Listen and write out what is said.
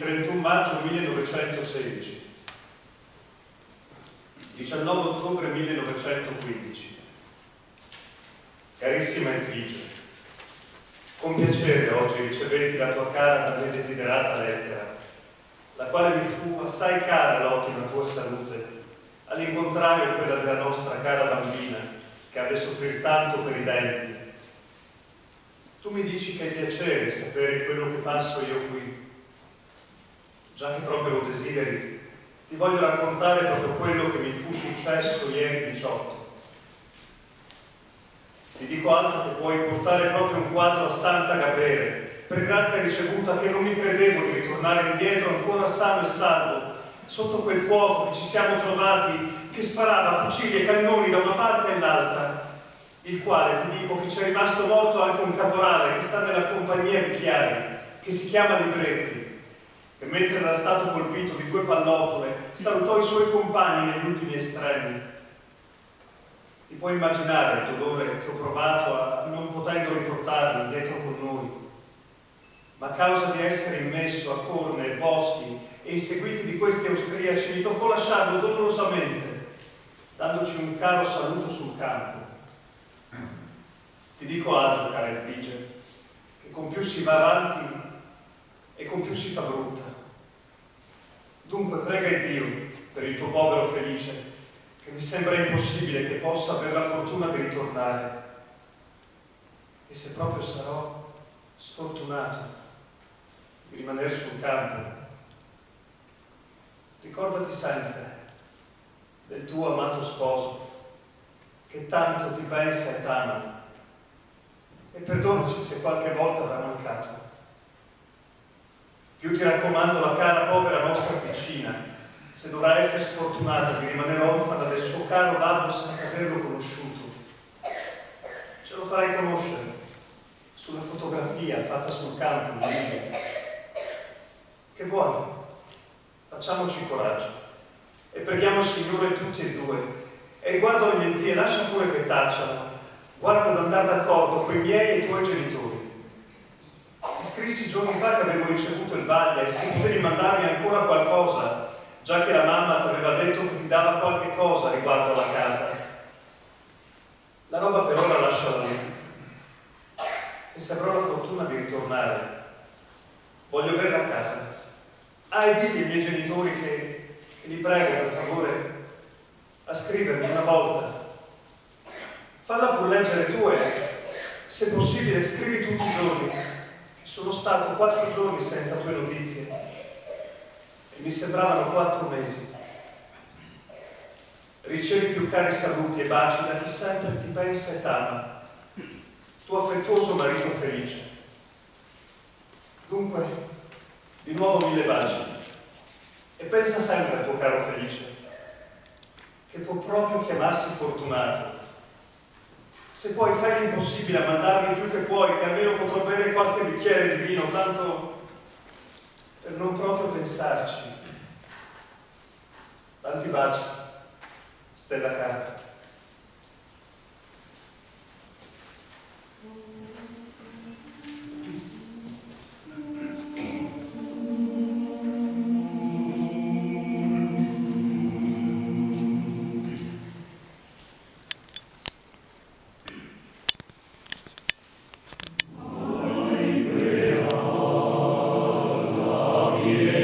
31 maggio 1916, 19 ottobre 1915. Carissima Edvige, con piacere oggi ricevetti la tua cara da me desiderata lettera, la quale mi fu assai cara l'ottima tua salute, all'incontrario quella della nostra cara bambina, che ha da soffrir tanto per i denti. Tu mi dici che hai piacere sapere quello che passo io qui. Già che proprio lo desideri, ti voglio raccontare proprio quello che mi fu successo ieri 18. Ti dico altro che puoi portare proprio un quadro a Santa Gabriele, per grazia ricevuta, che non mi credevo di ritornare indietro ancora sano e salvo, sotto quel fuoco che ci siamo trovati, che sparava fucili e cannoni da una parte e l'altra, il quale ti dico che c'è rimasto morto anche un caporale che sta nella compagnia di Chiari, che si chiama Libretti, che mentre era stato colpito di 2 pallottole salutò i suoi compagni negli ultimi estremi. Ti puoi immaginare il dolore che ho provato non potendo riportarli indietro con noi, ma a causa di essere immesso a corne e boschi e inseguiti di questi austriaci mi toccò lasciarlo dolorosamente, dandoci un caro saluto sul campo. Ti dico altro, cara Edvige, che con più si va avanti e con più si fa brutta. Dunque prega Dio per il tuo povero Felice, che mi sembra impossibile che possa avere la fortuna di ritornare. E se proprio sarò sfortunato di rimanere sul campo, ricordati sempre del tuo amato sposo, che tanto ti pensa e t'ama, e perdonaci se qualche volta avrà mancato. Più ti raccomando la cara povera nostra piccina, se dovrà essere sfortunata di rimanere orfana del suo caro babbo senza averlo conosciuto. Ce lo farai conoscere sulla fotografia fatta sul campo in Libia. Che vuoi? Facciamoci coraggio e preghiamo il Signore tutti e due. E riguardo alle mie zie, lascia pure che tacciano. Guarda ad andare d'accordo con i miei e i tuoi genitori. Ti scrissi giorni fa che avevo ricevuto il vaglia e se potevi mandarmi ancora qualcosa, già che la mamma ti aveva detto che ti dava qualche cosa riguardo alla casa. La roba per ora lasciala lì. E se avrò la fortuna di ritornare, voglio avere a casa. E digli ai miei genitori che li prego, per favore, a scrivermi una volta. Falla pur leggere tu e, se possibile, scrivi tutti i giorni, che sono stato 4 giorni senza tue notizie e mi sembravano 4 mesi. Ricevi più cari saluti e baci da chi sempre ti pensa e t'ama, tuo affettuoso marito Felice. Dunque, di nuovo 1000 baci e pensa sempre al tuo caro Felice, che può proprio chiamarsi fortunato. Se poi fai l'impossibile a mandarmi più che puoi, che almeno potrò bere qualche bicchiere di vino, tanto per non proprio pensarci. Tanti baci, Stella cara. Yeah.